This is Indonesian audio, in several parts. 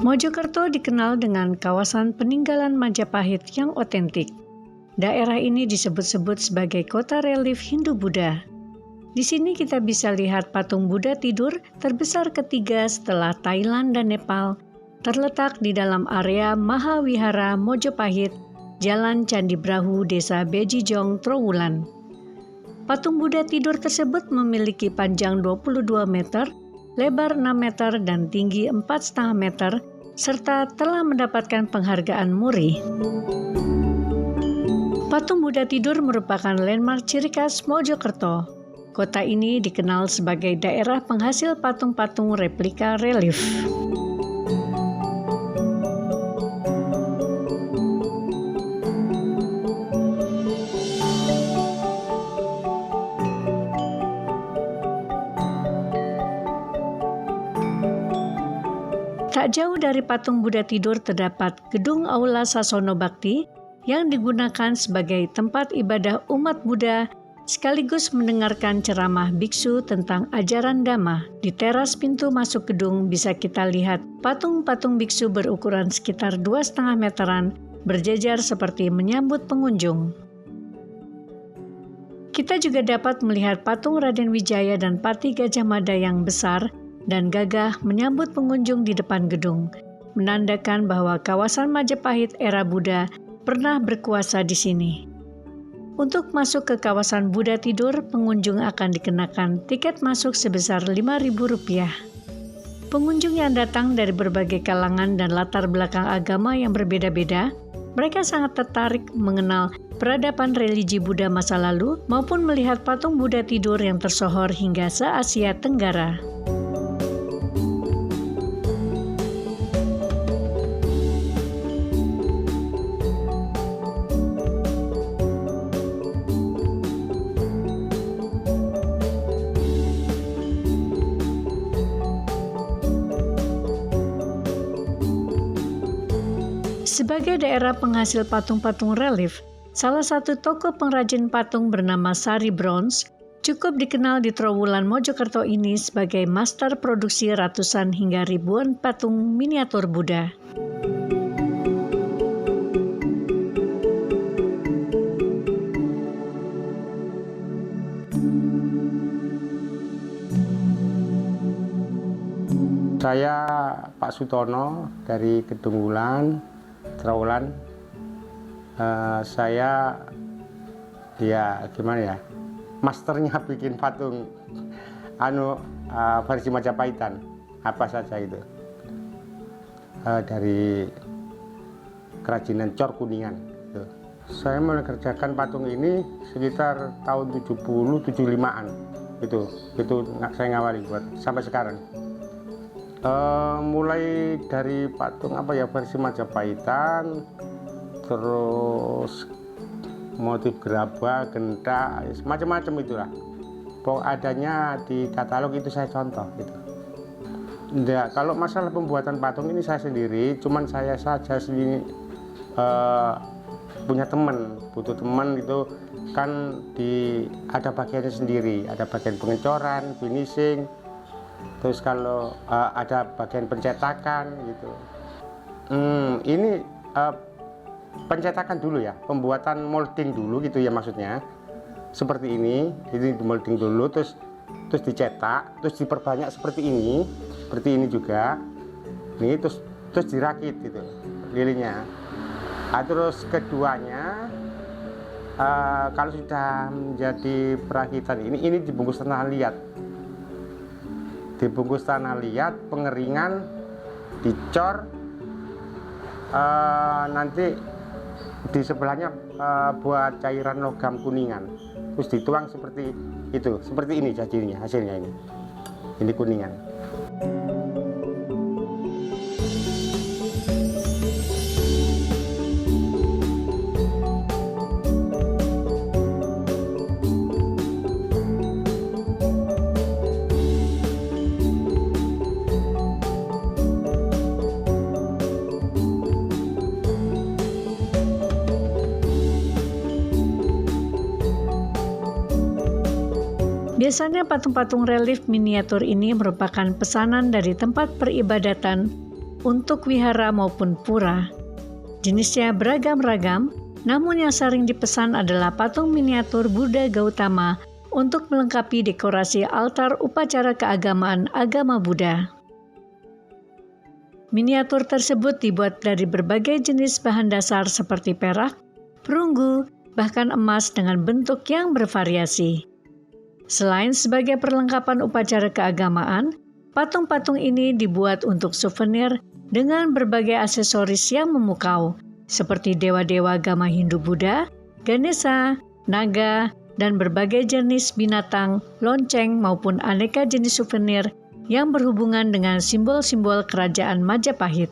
Mojokerto dikenal dengan kawasan peninggalan Majapahit yang otentik. Daerah ini disebut-sebut sebagai kota relief Hindu-Buddha. Di sini kita bisa lihat patung Buddha tidur terbesar ketiga setelah Thailand dan Nepal, terletak di dalam area Mahawihara Mojopahit, Jalan Candi Brahu, Desa Bejijong, Trowulan. Patung Buddha tidur tersebut memiliki panjang 22 meter, lebar 6 meter dan tinggi 4,5 meter, serta telah mendapatkan penghargaan Muri. Patung Buddha tidur merupakan landmark ciri khas Mojokerto. Kota ini dikenal sebagai daerah penghasil patung-patung replika relief. Tak jauh dari patung Buddha tidur terdapat Gedung Aula Sasono Bakti yang digunakan sebagai tempat ibadah umat Buddha sekaligus mendengarkan ceramah biksu tentang ajaran Dhamma. Di teras pintu masuk gedung bisa kita lihat patung-patung biksu berukuran sekitar 2,5 meteran berjejer seperti menyambut pengunjung. Kita juga dapat melihat patung Raden Wijaya dan Pati Gajah Mada yang besar dan gagah menyambut pengunjung di depan gedung, menandakan bahwa kawasan Majapahit era Buddha pernah berkuasa di sini. Untuk masuk ke kawasan Buddha tidur, pengunjung akan dikenakan tiket masuk sebesar Rp5.000. Pengunjung yang datang dari berbagai kalangan dan latar belakang agama yang berbeda-beda, mereka sangat tertarik mengenal peradaban religi Buddha masa lalu maupun melihat patung Buddha tidur yang tersohor hingga se-Asia Tenggara. Sebagai daerah penghasil patung-patung relief, salah satu toko pengrajin patung bernama Sari Bronze cukup dikenal di Trowulan Mojokerto ini sebagai master produksi ratusan hingga ribuan patung miniatur Buddha. Saya Pak Sutono dari Gedung Wulan, Trowulan. Saya gimana ya, masternya bikin patung versi Majapahitan apa saja itu, dari kerajinan Cor Kuningan gitu. Saya mengerjakan patung ini sekitar tahun 70-75an itu saya ngawali buat sampai sekarang. Mulai dari patung versi Majapahitan, terus motif gerabah, genta, macam-macam itulah. Pokok adanya di katalog itu saya contoh gitu. Kalau masalah pembuatan patung ini saya sendiri, cuman saya saja sendiri punya teman, butuh teman itu kan ada bagiannya sendiri, ada bagian pengecoran, finishing. Terus kalau ada bagian pencetakan gitu. Ini pencetakan dulu ya, pembuatan molding dulu gitu ya maksudnya. Seperti ini molding dulu, terus dicetak, terus diperbanyak seperti ini juga. Ini terus dirakit gitu lilinnya. Terus keduanya kalau sudah menjadi perakitan ini dibungkus tanah liat. Dibungkus tanah liat, pengeringan, dicor, nanti di sebelahnya buat cairan logam kuningan, terus dituang seperti itu, seperti ini hasilnya ini kuningan. Biasanya patung-patung relief miniatur ini merupakan pesanan dari tempat peribadatan untuk wihara maupun pura. Jenisnya beragam-ragam, namun yang sering dipesan adalah patung miniatur Buddha Gautama untuk melengkapi dekorasi altar upacara keagamaan agama Buddha. Miniatur tersebut dibuat dari berbagai jenis bahan dasar seperti perak, perunggu, bahkan emas dengan bentuk yang bervariasi. Selain sebagai perlengkapan upacara keagamaan, patung-patung ini dibuat untuk souvenir dengan berbagai aksesoris yang memukau, seperti dewa-dewa agama Hindu-Buddha, Ganesha, naga, dan berbagai jenis binatang, lonceng, maupun aneka jenis souvenir yang berhubungan dengan simbol-simbol kerajaan Majapahit.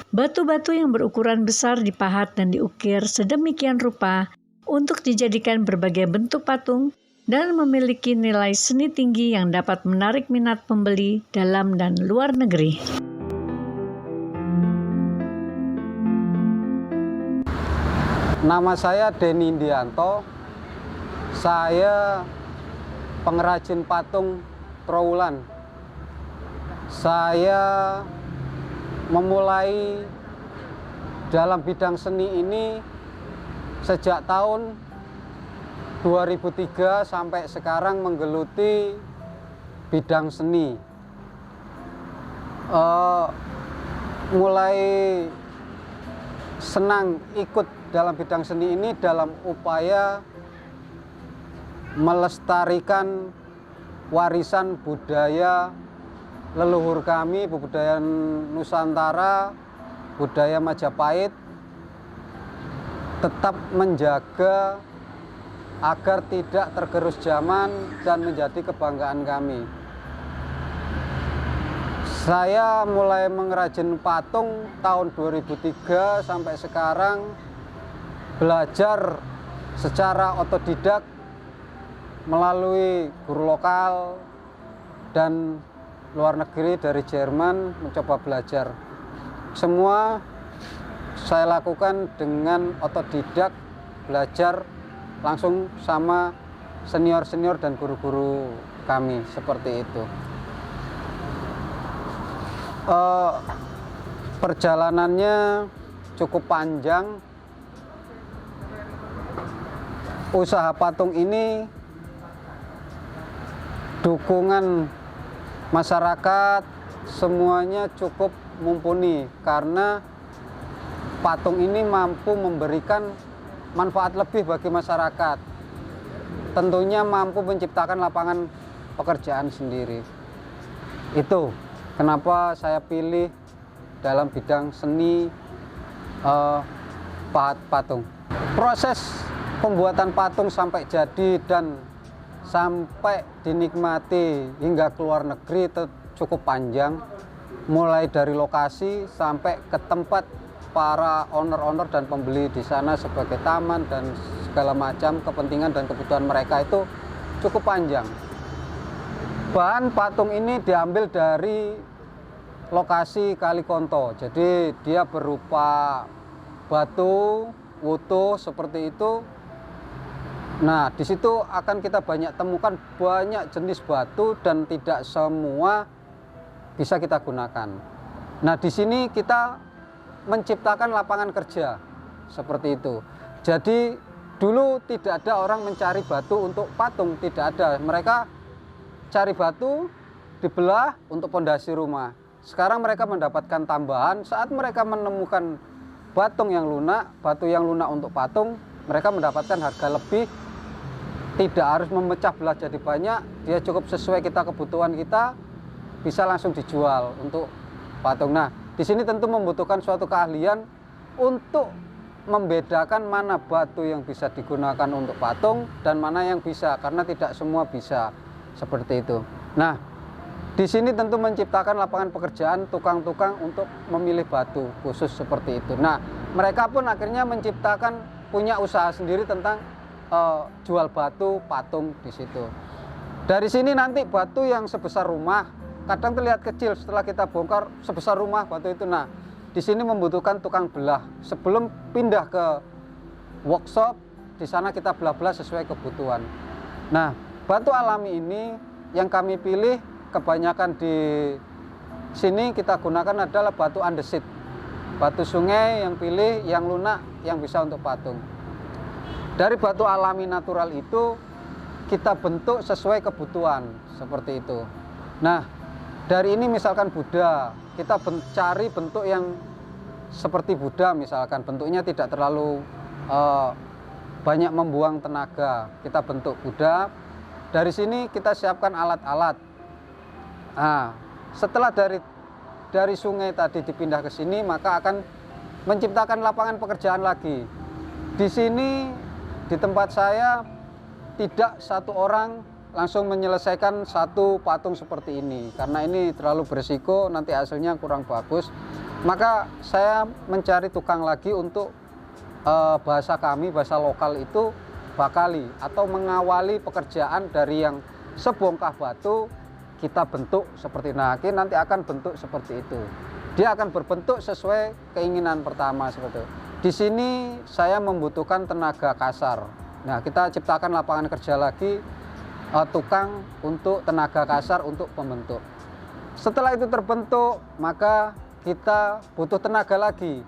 Batu-batu yang berukuran besar dipahat dan diukir sedemikian rupa untuk dijadikan berbagai bentuk patung dan memiliki nilai seni tinggi yang dapat menarik minat pembeli dalam dan luar negeri. Nama saya Denny Indianto. Saya pengrajin patung Trowulan. Saya memulai dalam bidang seni ini sejak tahun 2003 sampai sekarang menggeluti bidang seni. Mulai senang ikut dalam bidang seni ini dalam upaya melestarikan warisan budaya leluhur kami, budaya Nusantara, budaya Majapahit, tetap menjaga agar tidak tergerus zaman dan menjadi kebanggaan kami. Saya mulai mengrajin patung tahun 2003 sampai sekarang, belajar secara otodidak melalui guru lokal dan luar negeri dari Jerman, mencoba belajar. Semua saya lakukan dengan otodidak, belajar langsung sama senior-senior dan guru-guru kami, seperti itu. Perjalanannya cukup panjang. Usaha patung ini dukungan masyarakat semuanya cukup mumpuni karena patung ini mampu memberikan manfaat lebih bagi masyarakat. Tentunya mampu menciptakan lapangan pekerjaan sendiri. Itu kenapa saya pilih dalam bidang seni pahat patung. Proses pembuatan patung sampai jadi dan sampai dinikmati hingga keluar negeri cukup panjang, mulai dari lokasi sampai ke tempat para owner-owner dan pembeli di sana sebagai taman dan segala macam kepentingan dan kebutuhan mereka itu cukup panjang. Bahan patung ini diambil dari lokasi Kali Konto, jadi dia berupa batu utuh seperti itu. Nah, di situ akan kita banyak temukan banyak jenis batu dan tidak semua bisa kita gunakan. Nah, di sini kita menciptakan lapangan kerja seperti itu. Jadi dulu tidak ada orang mencari batu untuk patung, tidak ada. Mereka cari batu, dibelah untuk pondasi rumah. Sekarang mereka mendapatkan tambahan saat mereka menemukan batu yang lunak untuk patung, mereka mendapatkan harga lebih, tidak harus memecah belah jadi banyak, dia cukup sesuai kebutuhan kita, bisa langsung dijual untuk patung. Nah, di sini tentu membutuhkan suatu keahlian untuk membedakan mana batu yang bisa digunakan untuk patung dan mana yang bisa, karena tidak semua bisa seperti itu. Nah, di sini tentu menciptakan lapangan pekerjaan tukang-tukang untuk memilih batu khusus seperti itu. Nah, mereka pun akhirnya menciptakan punya usaha sendiri tentang jual batu patung di situ. Dari sini nanti batu yang sebesar rumah, kadang terlihat kecil setelah kita bongkar sebesar rumah batu itu. Nah, di sini membutuhkan tukang belah. Sebelum pindah ke workshop, di sana kita belah-belah sesuai kebutuhan. Nah, batu alami ini yang kami pilih kebanyakan di sini kita gunakan adalah batu andesit, batu sungai yang pilih, yang lunak, yang bisa untuk patung. Dari batu alami natural itu kita bentuk sesuai kebutuhan seperti itu. Nah, dari ini misalkan Buddha, kita cari bentuk yang seperti Buddha, misalkan bentuknya tidak terlalu banyak membuang tenaga, kita bentuk Buddha. Dari sini kita siapkan alat-alat. Nah, setelah dari sungai tadi dipindah ke sini, maka akan menciptakan lapangan pekerjaan lagi. Di sini, di tempat saya, tidak satu orang langsung menyelesaikan satu patung seperti ini, karena ini terlalu berisiko, nanti hasilnya kurang bagus. Maka saya mencari tukang lagi untuk bahasa kami, bahasa lokal itu bakali, atau mengawali pekerjaan dari yang sebongkah batu kita bentuk seperti nanti akan bentuk seperti itu. Dia akan berbentuk sesuai keinginan pertama seperti itu. Di sini saya membutuhkan tenaga kasar. Nah, kita ciptakan lapangan kerja lagi, tukang untuk tenaga kasar untuk pembentuk. Setelah itu terbentuk, maka kita butuh tenaga lagi.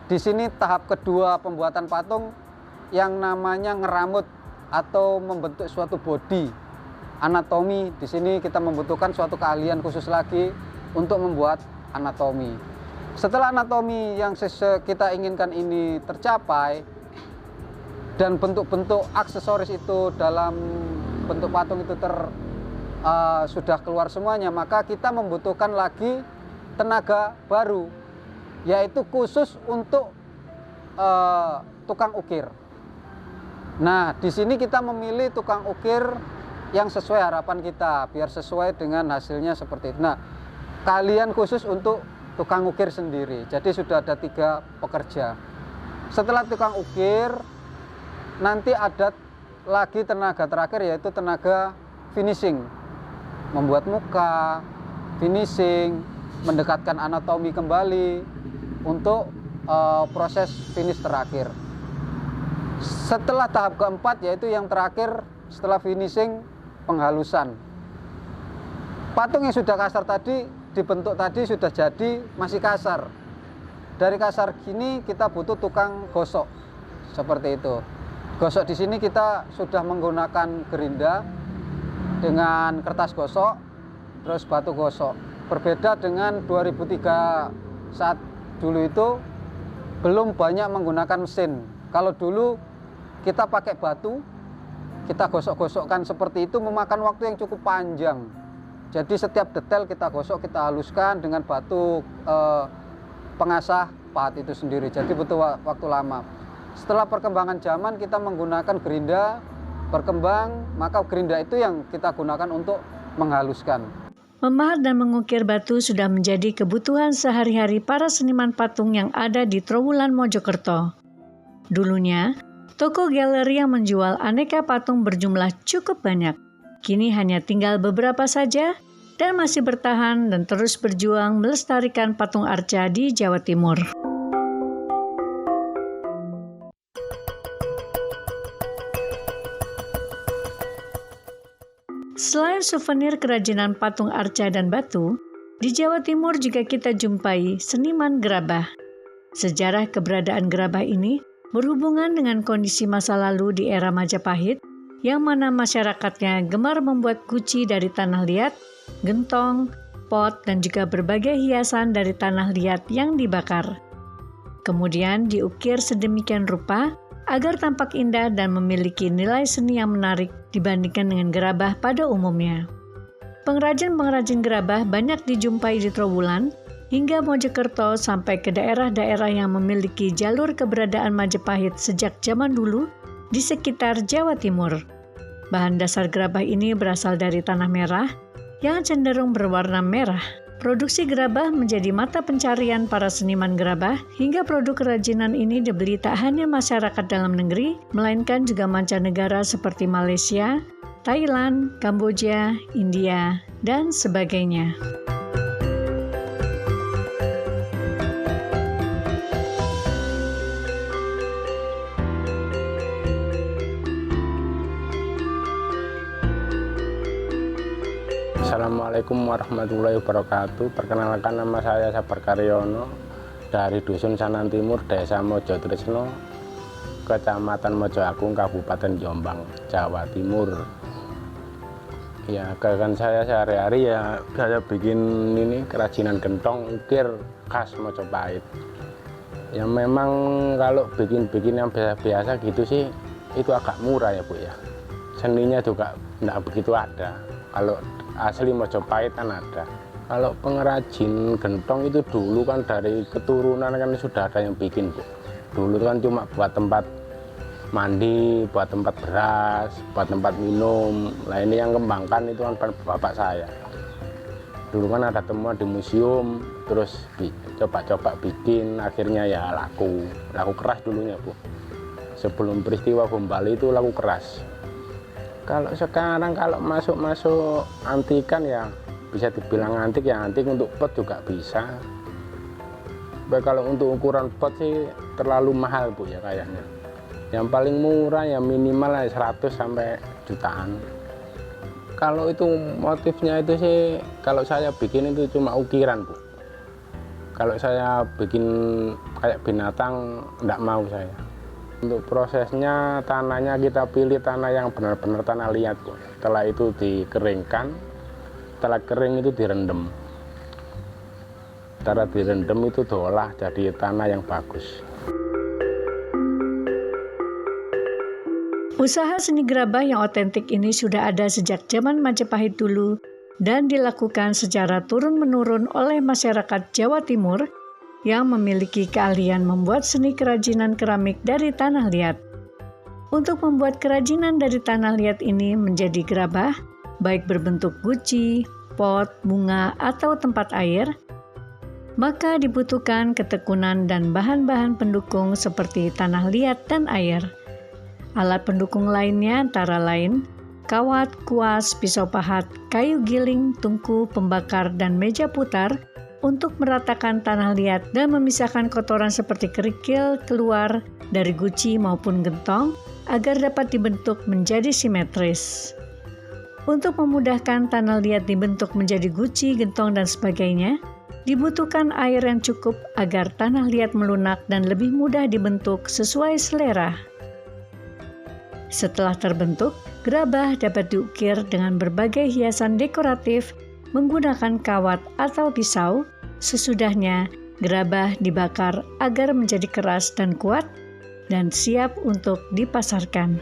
Di sini tahap kedua pembuatan patung yang namanya ngeramut atau membentuk suatu bodi. Anatomi, di sini kita membutuhkan suatu keahlian khusus lagi untuk membuat anatomi. Setelah anatomi yang kita inginkan ini tercapai dan bentuk-bentuk aksesoris itu dalam bentuk patung itu sudah keluar semuanya, maka kita membutuhkan lagi tenaga baru, yaitu khusus untuk tukang ukir. Nah, di sini kita memilih tukang ukir yang sesuai harapan kita, biar sesuai dengan hasilnya seperti itu. Nah, keahlian khusus untuk tukang ukir sendiri. Jadi sudah ada 3 pekerja. Setelah tukang ukir, nanti ada lagi tenaga terakhir, yaitu tenaga finishing. Membuat muka, finishing, mendekatkan anatomi kembali untuk proses finish terakhir. Setelah tahap keempat, yaitu yang terakhir setelah finishing, penghalusan. Patung yang sudah kasar tadi, dibentuk tadi sudah jadi, masih kasar. Dari kasar gini kita butuh tukang gosok, seperti itu. Gosok di sini kita sudah menggunakan gerinda dengan kertas gosok, terus batu gosok. Berbeda dengan 2003 saat dulu itu belum banyak menggunakan mesin. Kalau dulu kita pakai batu, kita gosok-gosokkan seperti itu, memakan waktu yang cukup panjang. Jadi setiap detail kita gosok, kita haluskan dengan batu pengasah pahat itu sendiri. Jadi butuh waktu lama. Setelah perkembangan zaman, kita menggunakan gerinda, berkembang, maka gerinda itu yang kita gunakan untuk menghaluskan. Memahat dan mengukir batu sudah menjadi kebutuhan sehari-hari para seniman patung yang ada di Trowulan, Mojokerto. Dulunya, toko galeri yang menjual aneka patung berjumlah cukup banyak. Kini hanya tinggal beberapa saja dan masih bertahan dan terus berjuang melestarikan patung arca di Jawa Timur. Selain souvenir kerajinan patung arca dan batu, di Jawa Timur juga kita jumpai seniman gerabah. Sejarah keberadaan gerabah ini berhubungan dengan kondisi masa lalu di era Majapahit yang mana masyarakatnya gemar membuat guci dari tanah liat, gentong, pot, dan juga berbagai hiasan dari tanah liat yang dibakar. Kemudian diukir sedemikian rupa agar tampak indah dan memiliki nilai seni yang menarik dibandingkan dengan gerabah pada umumnya. Pengrajin-pengrajin gerabah banyak dijumpai di Trowulan hingga Mojokerto sampai ke daerah-daerah yang memiliki jalur keberadaan Majapahit sejak zaman dulu di sekitar Jawa Timur. Bahan dasar gerabah ini berasal dari tanah merah yang cenderung berwarna merah. Produksi gerabah menjadi mata pencarian para seniman gerabah hingga produk kerajinan ini dibeli tak hanya masyarakat dalam negeri, melainkan juga mancanegara seperti Malaysia, Thailand, Kamboja, India, dan sebagainya. Assalamualaikum warahmatullahi wabarakatuh. Perkenalkan, nama saya Sabar Karyono dari Dusun Sanan Timur, Desa Mojo Tresno, Kecamatan Mojo Agung, Kabupaten Jombang, Jawa Timur. Ya, kegiatan saya sehari-hari ya saya bikin ini kerajinan gentong ukir khas Mojopahit. Ya memang kalau bikin yang biasa-biasa gitu sih itu agak murah ya Bu ya. Seninya juga tidak begitu ada. Kalau asli Mojopahit kan ada. Kalau pengrajin gentong itu dulu kan dari keturunan kan sudah ada yang bikin Bu. Dulu kan cuma buat tempat mandi, buat tempat beras, buat tempat minum. Nah ini yang kembangkan itu kan bapak saya. Dulu kan ada temuan di museum, terus coba-coba bikin, akhirnya ya laku keras dulunya Bu. Sebelum peristiwa bom Bali itu laku keras. Kalau sekarang kalau masuk antikan ya bisa dibilang antik ya, antik untuk pot juga bisa. Tapi kalau untuk ukuran pot sih terlalu mahal Bu ya kayaknya. Yang paling murah ya minimal 100 sampai jutaan. Kalau itu motifnya itu sih kalau saya bikin itu cuma ukiran Bu. Kalau saya bikin kayak binatang enggak mau saya. Untuk prosesnya tanahnya kita pilih tanah yang benar-benar tanah liat Bu. Setelah itu dikeringkan, setelah kering itu direndam. Setelah direndam itu diolah jadi tanah yang bagus. Usaha seni gerabah yang otentik ini sudah ada sejak zaman Majapahit dulu dan dilakukan secara turun-menurun oleh masyarakat Jawa Timur yang memiliki keahlian membuat seni kerajinan keramik dari tanah liat. Untuk membuat kerajinan dari tanah liat ini menjadi gerabah, baik berbentuk guci, pot, bunga, atau tempat air, maka dibutuhkan ketekunan dan bahan-bahan pendukung seperti tanah liat dan air. Alat pendukung lainnya antara lain kawat, kuas, pisau pahat, kayu giling, tungku, pembakar, dan meja putar untuk meratakan tanah liat dan memisahkan kotoran seperti kerikil keluar dari guci maupun gentong agar dapat dibentuk menjadi simetris. Untuk memudahkan tanah liat dibentuk menjadi guci, gentong, dan sebagainya, dibutuhkan air yang cukup agar tanah liat melunak dan lebih mudah dibentuk sesuai selera. Setelah terbentuk, gerabah dapat diukir dengan berbagai hiasan dekoratif menggunakan kawat atau pisau. Sesudahnya, gerabah dibakar agar menjadi keras dan kuat dan siap untuk dipasarkan.